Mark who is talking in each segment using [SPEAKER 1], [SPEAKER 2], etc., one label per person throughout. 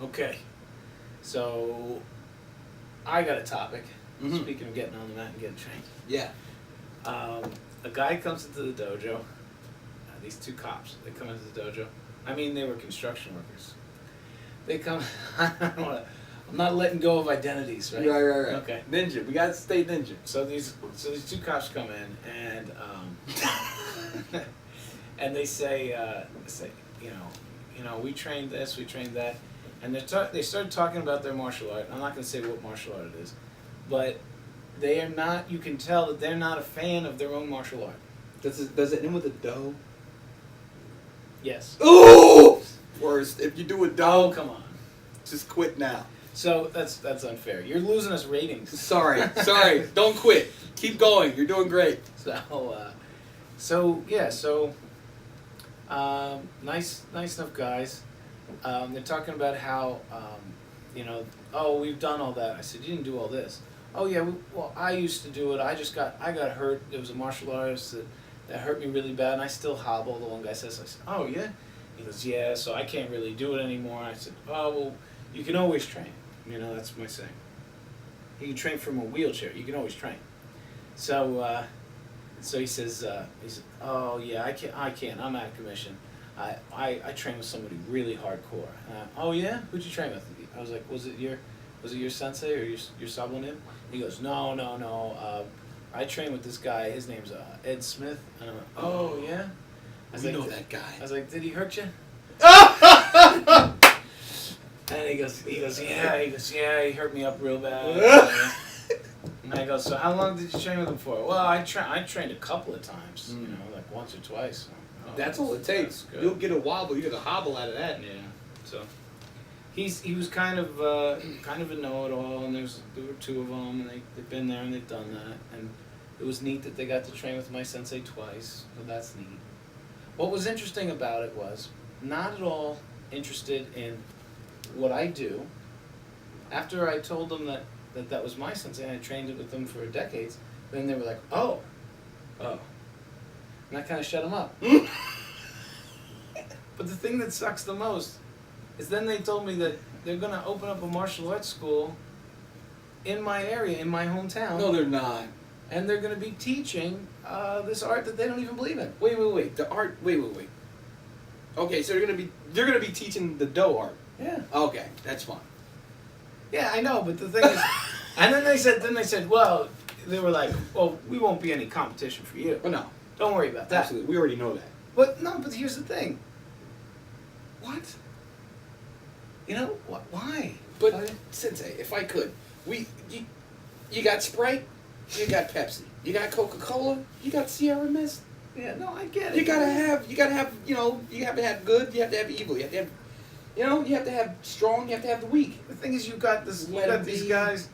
[SPEAKER 1] Okay. So, I got a topic.
[SPEAKER 2] Mm-hmm.
[SPEAKER 1] Speaking of getting on the mat and getting trained.
[SPEAKER 2] Yeah.
[SPEAKER 1] A guy comes into the dojo. These two cops, they come into the dojo. I mean, they were construction workers. They come. I'm not letting go of identities, right?
[SPEAKER 2] Right.
[SPEAKER 1] Okay.
[SPEAKER 2] Ninja. We gotta stay ninja.
[SPEAKER 1] So these two cops come in and and they say you know we trained this, we trained that, and they started talking about their martial art. I'm not going to say what martial art it is, but they are not. You can tell that they're not a fan of their own martial art.
[SPEAKER 2] Does it end with a dough?
[SPEAKER 1] Yes.
[SPEAKER 2] Ooh! Worst. If you do a dough,
[SPEAKER 1] Oh, come on.
[SPEAKER 2] just quit now.
[SPEAKER 1] So that's unfair. You're losing us ratings.
[SPEAKER 2] Sorry. Don't quit. Keep going. You're doing great.
[SPEAKER 1] So nice enough guys. They're talking about how oh, we've done all that. I said, you didn't do all this. Oh yeah, well I used to do it. I got hurt. There was a martial artist that hurt me really bad, and I still hobble. The one guy says, I said, oh yeah. He goes, yeah. So I can't really do it anymore. I said, oh well, you can always train. That's my saying. You can train from a wheelchair. You can always train. So he says, oh yeah, I can't. I'm out of commission. I train with somebody really hardcore. Oh yeah, who'd you train with? I was like, was it your sensei or your sablonim? He goes, no. I train with this guy. His name's Ed Smith. And I went, oh yeah.
[SPEAKER 2] We know that guy.
[SPEAKER 1] I was like, did he hurt you? And he goes, yeah. He hurt me up real bad. And I go, so how long did you train with him for? Well, I trained a couple of times, like once or twice. Oh,
[SPEAKER 2] that's all it takes. You'll get a wobble. You get a hobble out of that.
[SPEAKER 1] Yeah. So he was kind of a know-it-all, and there were two of them, and they've been there and they've done that, and it was neat that they got to train with my sensei twice. So that's neat. What was interesting about it was not at all interested in what I do. After I told them that was my sensei and I trained it with them for decades, then they were like, oh. And I kind of shut them up. But the thing that sucks the most is then they told me that they're going to open up a martial arts school in my area, in my hometown.
[SPEAKER 2] No, they're not.
[SPEAKER 1] And they're going to be teaching this art that they don't even believe in.
[SPEAKER 2] Wait. The art. Wait. Okay, so they're gonna be teaching the dough art.
[SPEAKER 1] Yeah.
[SPEAKER 2] Okay, that's fine.
[SPEAKER 1] Yeah, I know, but the thing is, and then they said, well, they were like, well, we won't be any competition for you.
[SPEAKER 2] Well, no.
[SPEAKER 1] Don't worry about that.
[SPEAKER 2] Absolutely, we already know that.
[SPEAKER 1] But here's the thing.
[SPEAKER 2] What?
[SPEAKER 1] Why?
[SPEAKER 2] But Sensei, if I could, you got Sprite, you got Pepsi, you got Coca-Cola, you got Sierra Mist.
[SPEAKER 1] Yeah, no, I get it.
[SPEAKER 2] You gotta have, you have to have good, you have to have evil, you have to have, you have to have strong, you have to have the weak.
[SPEAKER 1] The thing is, you got these guys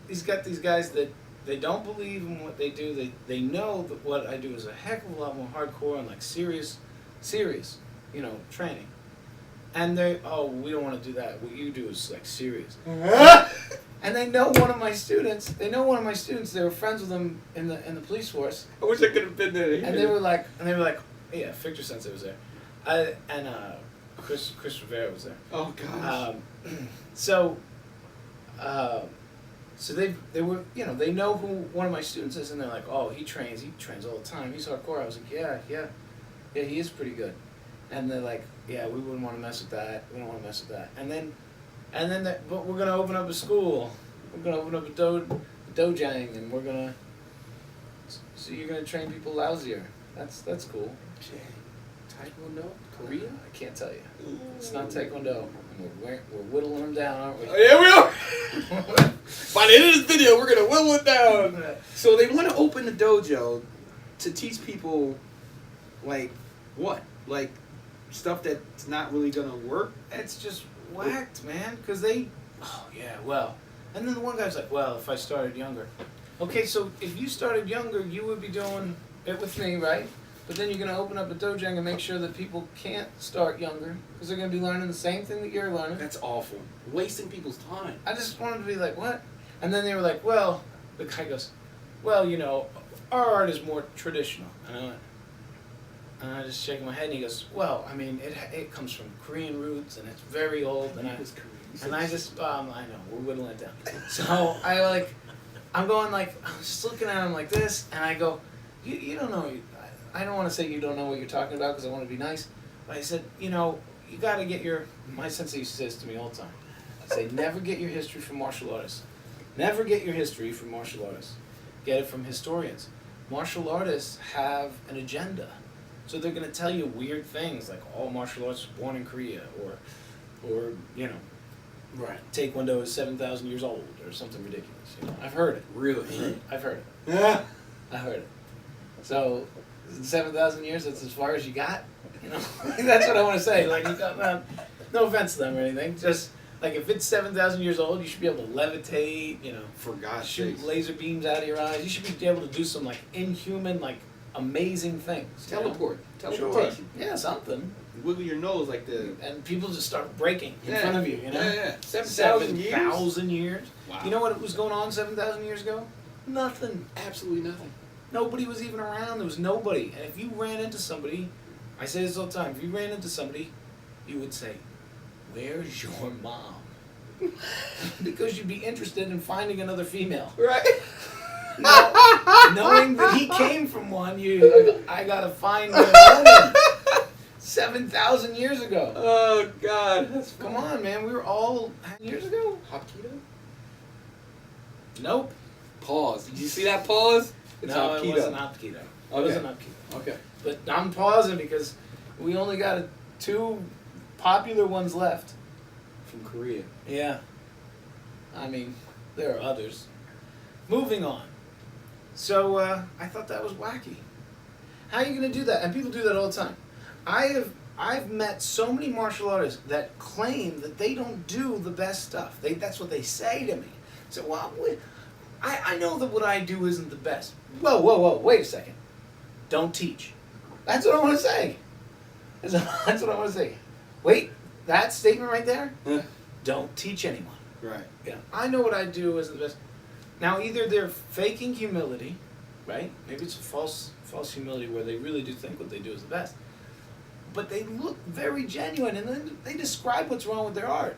[SPEAKER 1] that they don't believe in what they do. They know that what I do is a heck of a lot more hardcore and like serious, training. And we don't want to do that. What you do is like serious. And they know one of my students. They were friends with him in the police force.
[SPEAKER 2] I wish I could have been there.
[SPEAKER 1] And they were like, yeah, Victor Sensei was there, and Chris Rivera was there.
[SPEAKER 2] Oh gosh.
[SPEAKER 1] So they were, they know who one of my students is, and they're like, oh, he trains all the time. He's hardcore. I was like, yeah, he is pretty good. And they're like, yeah, we wouldn't want to mess with that. We don't want to mess with that. But we're gonna open up a school. We're gonna open up a dojang, and so you're gonna train people lousier. That's cool.
[SPEAKER 2] Taekwondo, Korea?
[SPEAKER 1] I can't tell you. It's not Taekwondo. We're whittling them down, aren't we?
[SPEAKER 2] Oh, yeah, we are. By the end of this video, we're gonna whittle it down. So they want to open the dojo to teach people, like what? Like stuff that's not really gonna work.
[SPEAKER 1] It's just whacked, man. Because and then the one guy's like, well, if I started younger. Okay, so if you started younger, you would be doing it with me, right? But then you're going to open up a dojang and make sure that people can't start younger because they're going to be learning the same thing that you're learning.
[SPEAKER 2] That's awful. Wasting people's time.
[SPEAKER 1] I just wanted to be like, what? And then they were like, well, the guy goes, well, our art is more traditional. And I went, And I just shaking my head, and he goes, well, I mean, it comes from Korean roots, and it's very old, and I just, I know, we're whittling it down. So I'm going like, I'm just looking at him like this, and I go, you don't know, I don't want to say you don't know what you're talking about because I want to be nice, but I said, you got to get my sensei used to say this to me all the time. I'd say, never get your history from martial artists. Never get your history from martial artists. Get it from historians. Martial artists have an agenda. So they're going to tell you weird things like all martial arts were born in Korea or
[SPEAKER 2] right.
[SPEAKER 1] Taekwondo is 7,000 years old or something ridiculous. I've heard it.
[SPEAKER 2] Really?
[SPEAKER 1] I've heard it.
[SPEAKER 2] Yeah.
[SPEAKER 1] I heard it. So 7,000 years, that's as far as you got? That's what I want to say. Like, no offense to them or anything. Just like if it's 7,000 years old, you should be able to levitate,
[SPEAKER 2] For God's
[SPEAKER 1] shoot
[SPEAKER 2] sakes.
[SPEAKER 1] laser beams out of your eyes. You should be able to do some like inhuman, like amazing things.
[SPEAKER 2] Teleport.
[SPEAKER 1] Sure.
[SPEAKER 2] Teleportation.
[SPEAKER 1] Yeah, something.
[SPEAKER 2] Wiggle your nose like the...
[SPEAKER 1] And people just start breaking in front of you,
[SPEAKER 2] Yeah. 7,000 years?
[SPEAKER 1] 7,000 years.
[SPEAKER 2] Wow.
[SPEAKER 1] You know what was going on 7,000 years ago? Nothing.
[SPEAKER 2] Absolutely nothing.
[SPEAKER 1] Nobody was even around. There was nobody. And if you ran into somebody, I say this all the time, if you ran into somebody, you would say, where's your mom? Because you'd be interested in finding another female.
[SPEAKER 2] Right.
[SPEAKER 1] Knowing that he came from one, I gotta find a woman. 7,000 years ago.
[SPEAKER 2] Oh, God. That's
[SPEAKER 1] Come on, man. We were all years ago.
[SPEAKER 2] Hapkido?
[SPEAKER 1] Nope.
[SPEAKER 2] Pause. Did you see that pause? It's
[SPEAKER 1] No,
[SPEAKER 2] Hapkido.
[SPEAKER 1] it wasn't Hapkido. It
[SPEAKER 2] Okay.
[SPEAKER 1] wasn't Hapkido.
[SPEAKER 2] Okay.
[SPEAKER 1] But I'm pausing because we only got 2 popular ones left.
[SPEAKER 2] From Korea.
[SPEAKER 1] Yeah. I mean, there are others. Moving on. So, I thought that was wacky. How are you going to do that? And people do that all the time. I've met so many martial artists that claim that they don't do the best stuff. That's what they say to me. So, well, I know that what I do isn't the best. Whoa, wait a second. Don't teach. That's what I want to say. That's what I want to say. Wait, that statement right there? Don't teach anyone.
[SPEAKER 2] Right.
[SPEAKER 1] I know what I do isn't the best. Now, either they're faking humility, right? Maybe it's a false humility where they really do think what they do is the best. But they look very genuine, and then they describe what's wrong with their art.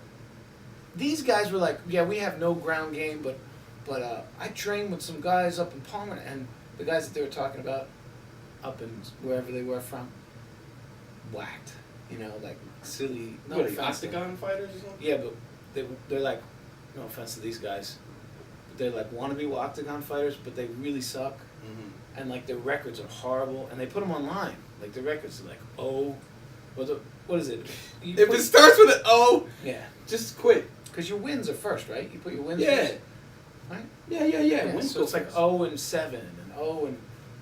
[SPEAKER 1] These guys were like, yeah, we have no ground game, but I trained with some guys up in Palmer, and the guys that they were talking about up in wherever they were from, whacked. Like silly. No
[SPEAKER 2] What,
[SPEAKER 1] offense to them.
[SPEAKER 2] octagon fighters or something?
[SPEAKER 1] Yeah, but they're like, no offense to these guys, but they're like wannabe octagon fighters, but they really suck.
[SPEAKER 2] Mm-hmm.
[SPEAKER 1] And like their records are horrible, and they put them online. Like their records are like, what is it?
[SPEAKER 2] If it starts with an O,
[SPEAKER 1] yeah,
[SPEAKER 2] just quit.
[SPEAKER 1] because your wins are first, right? You put your wins
[SPEAKER 2] Yeah.
[SPEAKER 1] first, right?
[SPEAKER 2] Yeah.
[SPEAKER 1] So it's like 0-7 and 0 and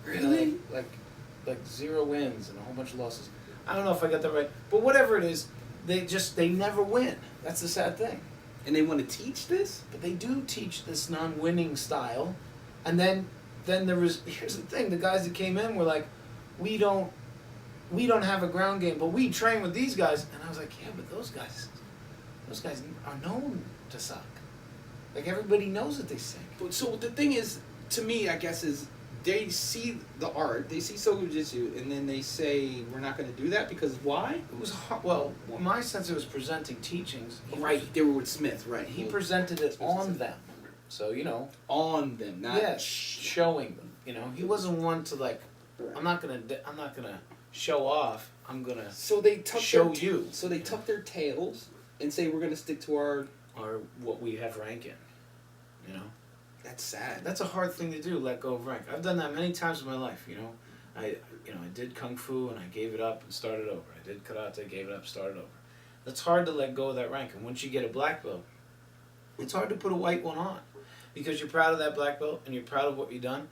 [SPEAKER 2] Really?
[SPEAKER 1] like 0 wins and a whole bunch of losses. I don't know if I got that right, but whatever it is, they never win. That's the sad thing.
[SPEAKER 2] And they want to teach this?
[SPEAKER 1] But they do teach this non-winning style, and then here's the thing: the guys that came in were like, we don't have a ground game, but we train with these guys. And I was like, yeah, but those guys are known to suck. Like everybody knows that they stink.
[SPEAKER 2] But so the thing is, to me, I guess, is they see the art, they see Soku Jitsu, and then they say, we're not going to do that because why?
[SPEAKER 1] It was hard. Well, my sensei was presenting teachings.
[SPEAKER 2] Right, they were with Smith, right.
[SPEAKER 1] He presented it on them. So,
[SPEAKER 2] on them, not
[SPEAKER 1] showing them. He wasn't one to like, I'm not gonna show off. I'm gonna
[SPEAKER 2] So they tuck
[SPEAKER 1] show you.
[SPEAKER 2] So they tuck their tails and say, we're going to stick to our...
[SPEAKER 1] Or what we have rank in.
[SPEAKER 2] That's sad.
[SPEAKER 1] That's a hard thing to do, let go of rank. I've done that many times in my life, I did Kung Fu and I gave it up and started over. I did Karate, gave it up, started over. It's hard to let go of that rank. And once you get a black belt, it's hard to put a white one on. Because you're proud of that black belt and you're proud of what you've done.